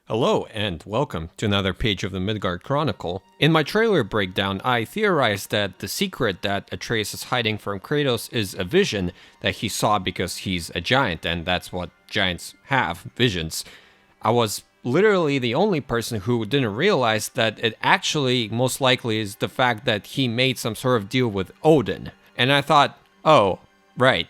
Hello and welcome to another page of the Midgard Chronicle. In my trailer breakdown, I theorized that the secret that Atreus is hiding from Kratos is a vision that he saw because he's a giant, and that's what giants have, visions. I was literally the only person who didn't realize that it actually most likely is the fact that he made some sort of deal with Odin. And I thought, oh, right,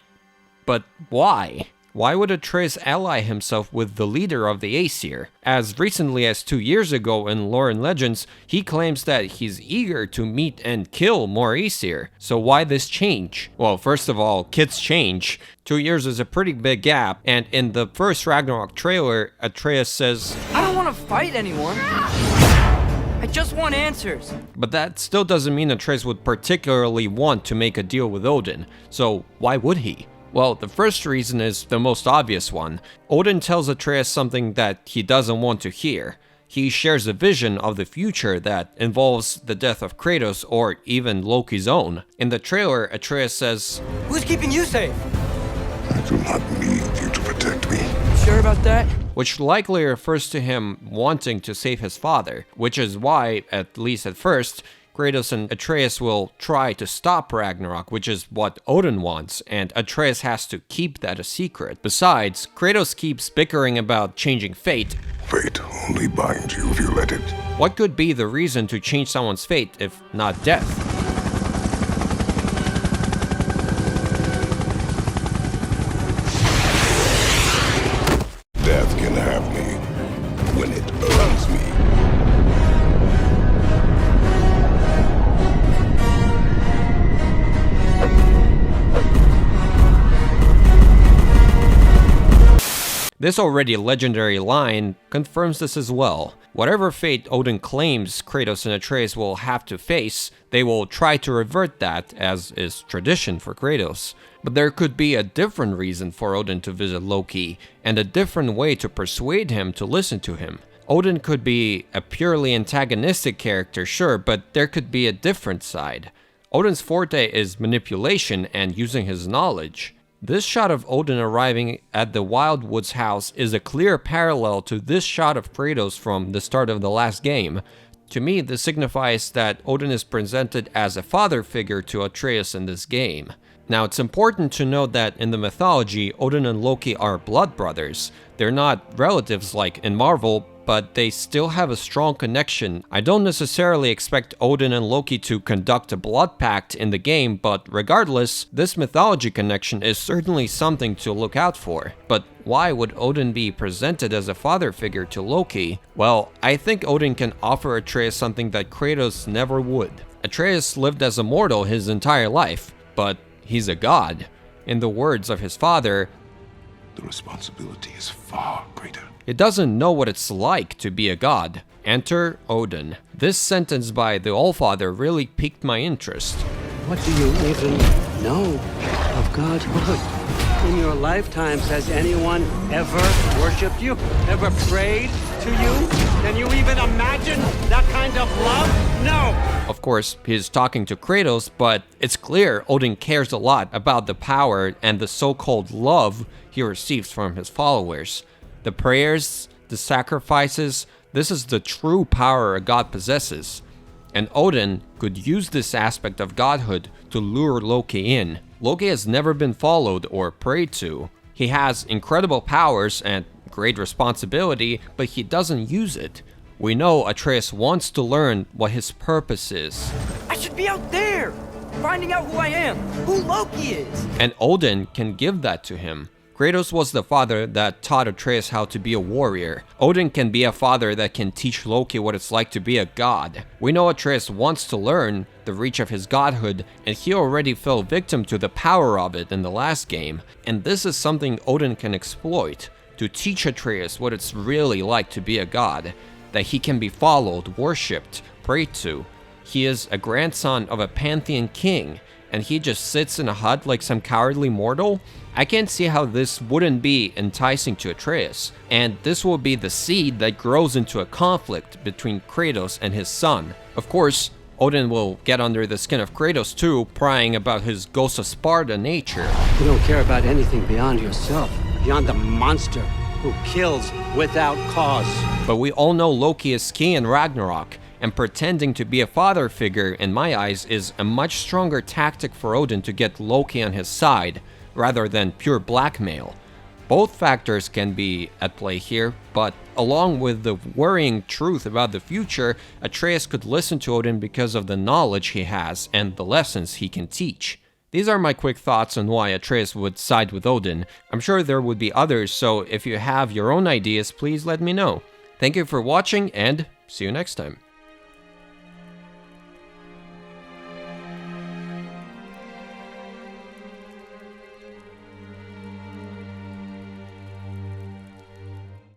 but why? Why would Atreus ally himself with the leader of the Aesir? As recently as 2 years ago in Lore and Legends, he claims that he's eager to meet and kill more Aesir. So why this change? Well, first of all, kids change. 2 years is a pretty big gap, and in the first Ragnarok trailer, Atreus says, I don't want to fight anyone. I just want answers. But that still doesn't mean Atreus would particularly want to make a deal with Odin. So why would he? Well, the first reason is the most obvious one. Odin tells Atreus something that he doesn't want to hear. He shares a vision of the future that involves the death of Kratos or even Loki's own. In the trailer, Atreus says, Who's keeping you safe? I do not need you to protect me. Sure about that? Which likely refers to him wanting to save his father, which is why, at least at first, Kratos and Atreus will try to stop Ragnarok, which is what Odin wants, and Atreus has to keep that a secret. Besides, Kratos keeps bickering about changing fate. Fate only binds you if you let it. What could be the reason to change someone's fate if not death? Death can have me when it earns me. This already legendary line confirms this as well. Whatever fate Odin claims Kratos and Atreus will have to face, they will try to revert that, as is tradition for Kratos. But there could be a different reason for Odin to visit Loki, and a different way to persuade him to listen to him. Odin could be a purely antagonistic character, sure, but there could be a different side. Odin's forte is manipulation and using his knowledge. This shot of Odin arriving at the Wildwood's house is a clear parallel to this shot of Kratos from the start of the last game. To me, this signifies that Odin is presented as a father figure to Atreus in this game. Now, it's important to note that in the mythology, Odin and Loki are blood brothers. They're not relatives like in Marvel, but they still have a strong connection. I don't necessarily expect Odin and Loki to conduct a blood pact in the game, but regardless, this mythology connection is certainly something to look out for. But why would Odin be presented as a father figure to Loki? Well, I think Odin can offer Atreus something that Kratos never would. Atreus lived as a mortal his entire life, but he's a god. In the words of his father, The responsibility is far greater. it doesn't know what it's like to be a god. Enter Odin. This sentence by the Allfather really piqued my interest. What do you even know of Godhood? In your lifetimes, has anyone ever worshipped you? Ever prayed to you? Can you even imagine that kind of love? No! Of course, he's talking to Kratos, but it's clear Odin cares a lot about the power and the so-called love he receives from his followers. The prayers, the sacrifices, this is the true power a god possesses. And Odin could use this aspect of godhood to lure Loki in. Loki has never been followed or prayed to. He has incredible powers and great responsibility, but he doesn't use it. We know Atreus wants to learn what his purpose is. I should be out there, finding out who I am, who Loki is. And Odin can give that to him. Kratos was the father that taught Atreus how to be a warrior. Odin can be a father that can teach Loki what it's like to be a god. We know Atreus wants to learn the reach of his godhood, and he already fell victim to the power of it in the last game. And this is something Odin can exploit, to teach Atreus what it's really like to be a god, that he can be followed, worshipped, prayed to. He is a grandson of a pantheon king, and he just sits in a hut like some cowardly mortal? I can't see how this wouldn't be enticing to Atreus, and this will be the seed that grows into a conflict between Kratos and his son. Of course, Odin will get under the skin of Kratos too, prying about his Ghost of Sparta nature. You don't care about anything beyond yourself, beyond the monster who kills without cause. But we all know Loki is key in Ragnarok, and pretending to be a father figure, in my eyes, is a much stronger tactic for Odin to get Loki on his side, rather than pure blackmail. Both factors can be at play here, but along with the worrying truth about the future, Atreus could listen to Odin because of the knowledge he has and the lessons he can teach. These are my quick thoughts on why Atreus would side with Odin. I'm sure there would be others, so if you have your own ideas, please let me know. Thank you for watching, and see you next time.